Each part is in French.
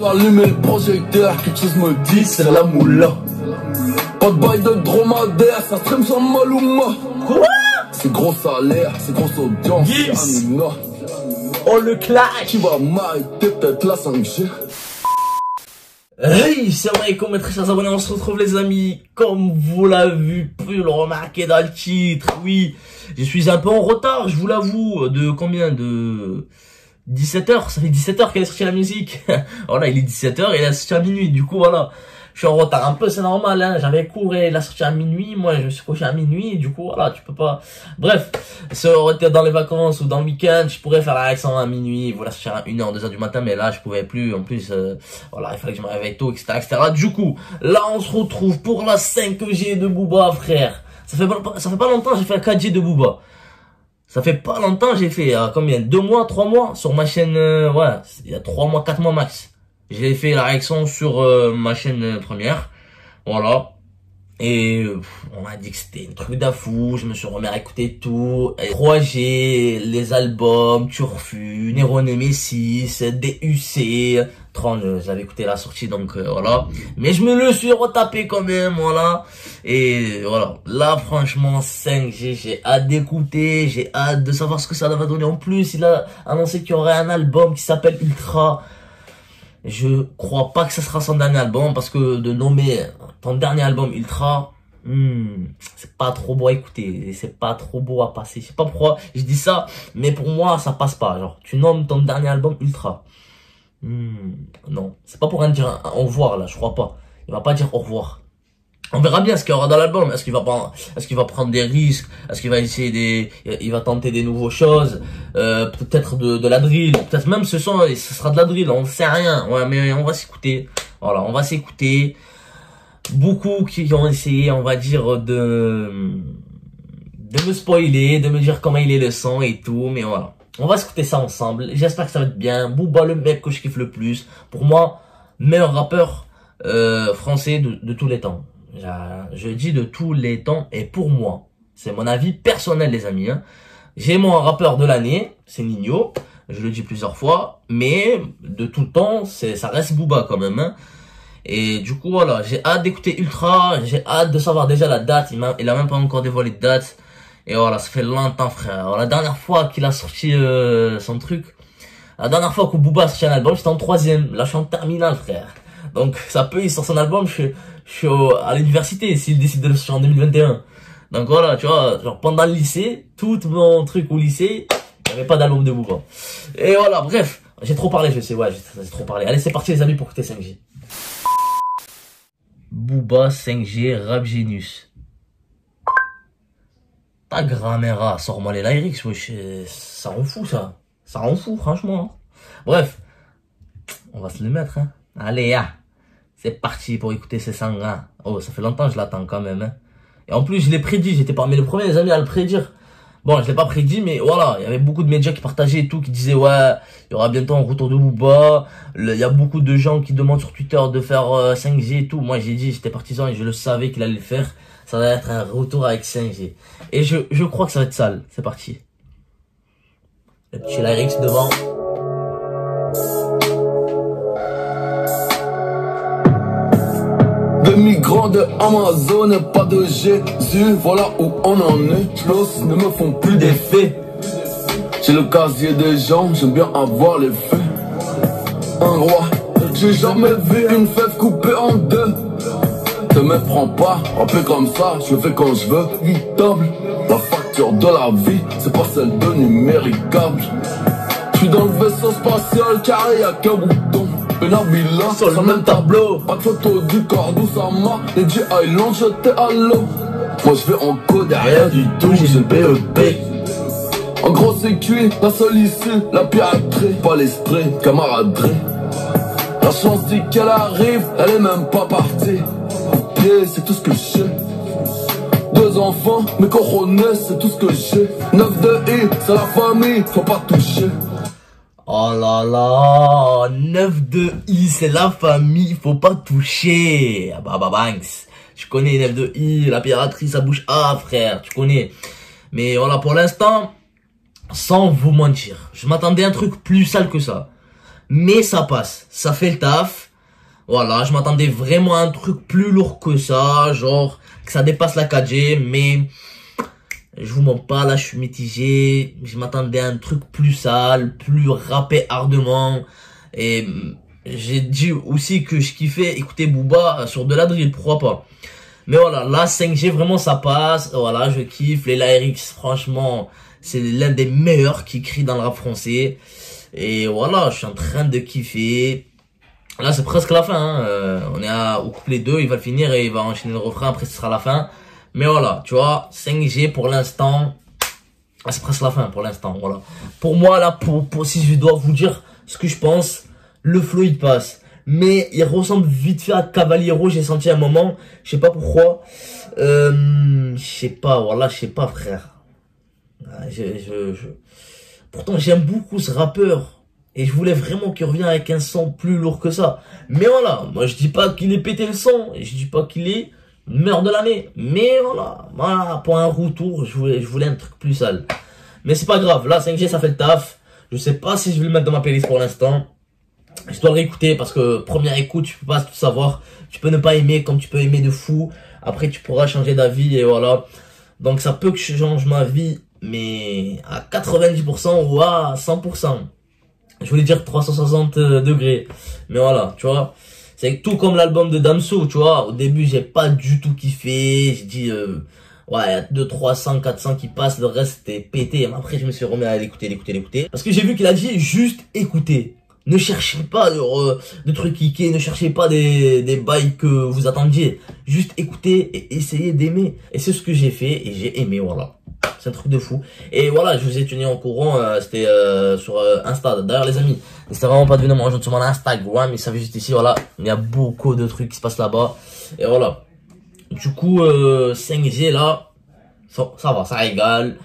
Allumer le projecteur, quelque chose me dit, c'est la moula. Pas de bail de dromadaire, ça trime sans Maluma. Quoi? C'est gros salaire, c'est grosse audience, yes. Amina. Oh le clash. Tu vas m'arrêter peut-être la 5G. Hey, salam alaikum mes très chers abonnés, on se retrouve les amis. Comme vous l'avez pu le remarquer dans le titre, oui, je suis un peu en retard, je vous l'avoue. De combien? De 17h, ça fait 17h qu'elle a sorti la musique. Voilà, il est 17h et elle a sorti à minuit, du coup voilà. Je suis en retard un peu, c'est normal, hein. J'avais cours et elle a sorti à minuit, moi je me suis couché à minuit, du coup voilà, tu peux pas. Bref, si on était dans les vacances ou dans le week-end, je pourrais faire la réaction à minuit, voilà, sortir à 1h, 2h du matin, mais là je pouvais plus, en plus, voilà, il fallait que je me réveille tôt, etc., etc. Du coup, là on se retrouve pour la 5G de Booba, frère. Ça fait pas longtemps, j'ai fait la 4G de Booba. Ça fait pas longtemps, j'ai fait, combien? 2 mois, 3 mois, sur ma chaîne, ouais, il y a 3 mois, 4 mois max. J'ai fait la réaction sur ma chaîne première, voilà. Et on m'a dit que c'était un truc d'afou, je me suis remis à écouter tout. 3G, les albums, Turfu, Néron et Messi, DUC, 30, j'avais écouté la sortie, donc voilà. Mais je me le suis retapé quand même, voilà. Et voilà, là franchement 5G, j'ai hâte d'écouter, j'ai hâte de savoir ce que ça va donner. En plus, il a annoncé qu'il y aurait un album qui s'appelle Ultra. Je crois pas que ça sera son dernier album, parce que de nommer ton dernier album Ultra, c'est pas trop beau à écouter, c'est pas trop beau à passer. Je sais pas pourquoi je dis ça, mais pour moi ça passe pas. Genre, tu nommes ton dernier album Ultra. Non, c'est pas pour rien dire au revoir là, je crois pas. Il va pas dire au revoir. On verra bien ce qu'il y aura dans l'album. Est-ce qu'il va prendre des risques? Est-ce qu'il va essayer il va tenter des nouvelles choses? Peut-être de la drill. Peut-être même ce sera de la drill. On sait rien. Ouais, mais on va s'écouter. Voilà, on va s'écouter. Beaucoup qui ont essayé, on va dire, de me spoiler, de me dire comment il est le son et tout. Mais voilà. On va s'écouter ça ensemble. J'espère que ça va être bien. Booba, le mec que je kiffe le plus. Pour moi, meilleur rappeur, français de tous les temps. Je dis de tous les temps, et pour moi, c'est mon avis personnel les amis, hein. J'ai mon rappeur de l'année, c'est Nino, je le dis plusieurs fois, mais de tout le temps, ça reste Booba quand même, hein. Et du coup voilà, j'ai hâte d'écouter Ultra, j'ai hâte de savoir déjà la date, il a même pas encore dévoilé de date, et voilà, ça fait longtemps frère. Alors, la dernière fois qu'il a sorti son truc, la dernière fois que Booba a sorti un album, j'étais en 3ème, là je suis en terminale frère. Donc ça peut, il sort son album, je suis à l'université s'il décide de le sortir en 2021. Donc voilà, tu vois, genre pendant le lycée, tout mon truc au lycée, il n'y avait pas d'album de Booba. Et voilà, bref, j'ai trop parlé, je sais, ouais, j'ai trop parlé. Allez, c'est parti les amis pour écouter 5G. Booba 5G Rap Genius. Ta grammaire, sors-moi les lyrics, wesh, ça rend fou ça. Ça rend fou, franchement. Bref, on va se le mettre, hein. Allez, c'est parti pour écouter ces sangs. Oh, ça fait longtemps que je l'attends quand même, hein. Et en plus, je l'ai prédit, j'étais parmi les premiers les amis à le prédire. Bon, je l'ai pas prédit, mais voilà, il y avait beaucoup de médias qui partageaient et tout, qui disaient ouais, il y aura bientôt un retour de Booba. Il y a beaucoup de gens qui demandent sur Twitter de faire 5G et tout. Moi, j'ai dit, j'étais partisan et je le savais qu'il allait le faire. Ça va être un retour avec 5G. Et je crois que ça va être sale. C'est parti. Le petit lyrics devant. Des migrants de Amazon et pas de Jésus, voilà où on en est. L'os ne me font plus d'effet. J'ai le casier des gens, j'aime bien avoir les faits. Un roi, j'ai jamais vu une fève coupée en deux. Te méprends pas, rapper comme ça, je le fais quand je veux. Vitable, la facture de la vie, c'est pas celle de numéricable. Je suis dans le vaisseau spatial car y'a qu'un bouton. Une ambulance sur le même tableau. Pas de photo du corps d'Oussama. Les G-Island jetés à l'eau. Moi je vais en code, rien du tout, j'ai le BEP. En gros c'est cuit, la seule issue, la piraterie. Pas l'esprit, camaraderie. La chance dit qu'elle arrive, elle est même pas partie. Au pied, c'est tout ce que j'ai. 2 enfants, mes coronets, c'est tout ce que j'ai. 9 de I, c'est la famille, faut pas toucher. Oh là là, 9 de I, c'est la famille, faut pas toucher. Ah bah banks. Je connais 9 de I, la piraterie, ça bouge. Ah frère, tu connais. Mais voilà, pour l'instant, sans vous mentir, je m'attendais à un truc plus sale que ça. mais ça passe, ça fait le taf. Voilà, je m'attendais vraiment à un truc plus lourd que ça, genre que ça dépasse la 4G, mais je vous mens pas, là je suis mitigé. Je m'attendais à un truc plus sale, plus rappé ardemment. Et j'ai dit aussi que je kiffais écouter Booba sur de la drill, pourquoi pas. Mais voilà, là 5G vraiment ça passe, voilà, je kiffe. Les LRX, franchement, c'est l'un des meilleurs qui crie dans le rap français. Et voilà, je suis en train de kiffer. Là, c'est presque la fin, hein. On est au couplet 2, il va le finir et il va enchaîner le refrain, après ce sera la fin. Mais voilà, tu vois, 5G pour l'instant, c'est presque la fin pour l'instant, voilà. Pour moi, là, si je dois vous dire ce que je pense, le flow il passe. Mais il ressemble vite fait à Cavaliero, j'ai senti un moment, je sais pas pourquoi. Je sais pas, voilà, je sais pas, frère. Pourtant, j'aime beaucoup ce rappeur. Et je voulais vraiment qu'il revienne avec un son plus lourd que ça. Mais voilà, moi je dis pas qu'il est pété le son. Et je dis pas qu'il est meilleur de l'année. Mais voilà, pour un retour, je voulais un truc plus sale. Mais c'est pas grave, là 5G ça fait le taf. Je sais pas si je vais le mettre dans ma playlist pour l'instant. Je dois le réécouter parce que première écoute, tu peux pas tout savoir. Tu peux ne pas aimer comme tu peux aimer de fou. Après tu pourras changer d'avis et voilà. Donc ça peut que je change ma vie, mais à 90% ou à 100%. Je voulais dire 360 degrés. Mais voilà, tu vois. C'est tout comme l'album de Damso, tu vois. Au début, j'ai pas du tout kiffé. J'ai dit, ouais, il y a 200, 300, 400 qui passent. Le reste, c'était pété. Mais après, je me suis remis à l'écouter. Parce que j'ai vu qu'il a dit juste écouter. Ne cherchez pas de trucs geekés. Ne cherchez pas des bails que vous attendiez. Juste écoutez et essayez d'aimer. Et c'est ce que j'ai fait et j'ai aimé, voilà. C'est un truc de fou. Et voilà, je vous ai tenu en courant, c'était sur Insta. D'ailleurs les amis, n'hésitez vraiment pas de venir me rejoindre sur mon Instagram, mais ça fait juste ici, voilà. Il y a beaucoup de trucs qui se passent là-bas. Et voilà. Du coup, 5G là, ça va, ça régale.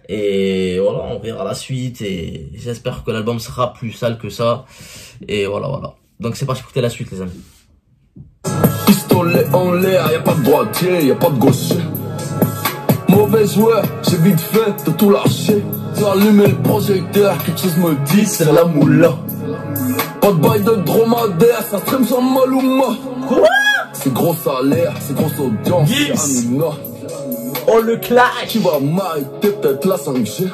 Et voilà, on verra la suite. Et j'espère que l'album sera plus sale que ça. Et voilà. Donc c'est parti pour écouter la suite les amis. Pistolet en l'air, y'a pas de droitier, y'a pas de gaucher. Mauvais joueur, j'ai vite fait de tout lâcher. J'ai allumé le projecteur, quelque chose me dit c'est la moula. Pas de bail de dromadaire, ça trime sans Maluma. Quoi? C'est gros salaire, c'est grosse audience, c'est Amina. Oh le clash. Tu vas m'arrêter peut-être la 5G.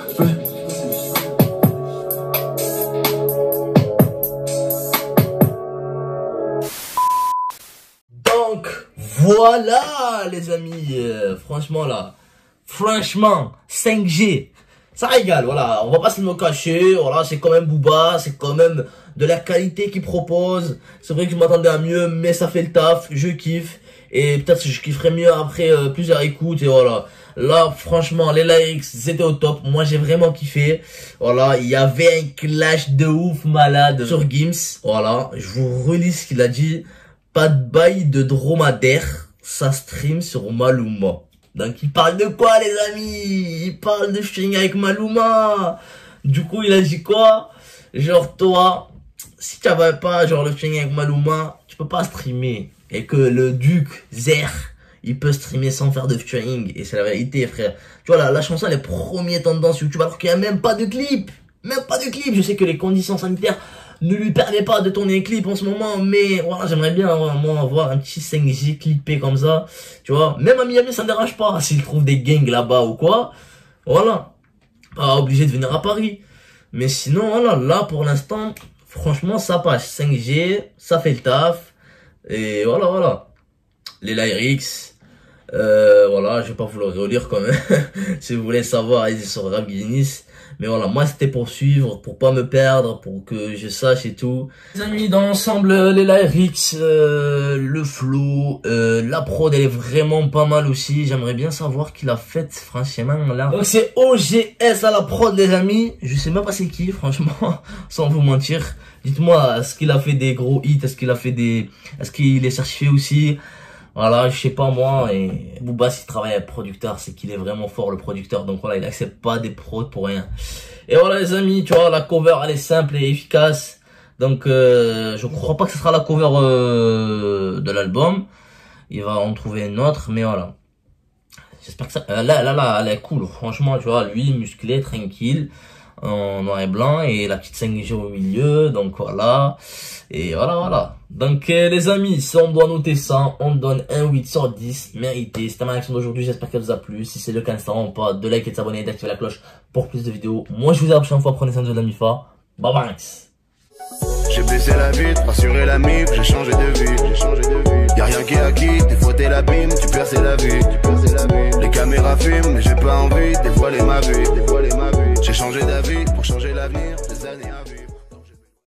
Donc voilà les amis, franchement 5G ça régale, voilà, on va pas se le cacher, voilà, c'est quand même Booba, c'est quand même de la qualité qu'il propose. C'est vrai que je m'attendais à mieux, mais ça fait le taf, je kiffe. Et peut-être que je kifferai mieux après plusieurs écoutes et voilà. Là, franchement, les lyrics, c'était au top. Moi, j'ai vraiment kiffé. Voilà, il y avait un clash de ouf malade sur Gims. Voilà, je vous relis ce qu'il a dit. Pas de bail de dromadaire, ça stream sur Maluma. Donc, il parle de quoi, les amis? Il parle de featuring avec Maluma. Du coup, il a dit quoi? Genre, toi, si tu n'avais pas, genre, le featuring avec Maluma, tu peux pas streamer. Et que le Duc Zer, il peut streamer sans faire de featuring. Et c'est la réalité, frère. Tu vois, la chanson, elle est première tendance YouTube, alors qu'il n'y a même pas de clip. Même pas de clip. Je sais que les conditions sanitaires ne lui permettent pas de tourner un clip en ce moment. Mais voilà, j'aimerais bien, moi, avoir un petit 5G clippé comme ça. Tu vois, même à Miami, ça ne dérange pas. S'il trouve des gangs là-bas ou quoi. Voilà. Pas obligé de venir à Paris. Mais sinon, voilà, là, pour l'instant, franchement, ça passe. 5G, ça fait le taf. Et voilà. Les lyrics, voilà, je vais pas vous le relire quand même. Si vous voulez savoir, allez sur Rap Guinness. Mais voilà, moi c'était pour suivre, pour pas me perdre, pour que je sache et tout. Les amis, dans l'ensemble, les lyrics, le flow, la prod, elle est vraiment pas mal aussi. J'aimerais bien savoir qui l'a faite, franchement, là. Donc c'est OGS à la prod, les amis. Je sais même pas c'est qui, franchement, sans vous mentir. Dites-moi, est-ce qu'il a fait des gros hits, est-ce qu'il est certifié aussi? Voilà, je sais pas moi, et Booba s'il travaille avec producteur, c'est qu'il est vraiment fort le producteur, donc voilà, il accepte pas des prods pour rien. Et voilà les amis, tu vois, la cover elle est simple et efficace, donc je crois pas que ce sera la cover de l'album, il va en trouver une autre, mais voilà. J'espère que ça, là, elle est cool, franchement, tu vois, lui, musclé, tranquille, en noir et blanc et la petite 5G au milieu, donc voilà. Et voilà. Donc les amis, si on doit noter ça, on donne un 8 sur 10, mérité. C'était ma réaction d'aujourd'hui, j'espère qu'elle vous a plu. Si c'est le cas, n'hésitez pas de liker, de s'abonner et d'activer la cloche pour plus de vidéos. Moi je vous dis à la prochaine fois, prenez soin de la MIFA. Bye bye. J'ai baissé la vitre, rassuré la mif, j'ai changé de vie, Y'a rien qui est acquis, des fois t'es l'abîme, tu perds la vie, Les caméras filment, mais j'ai pas envie de dévoiler ma vie, J'ai changé d'avis pour changer l'avenir, des années à vivre.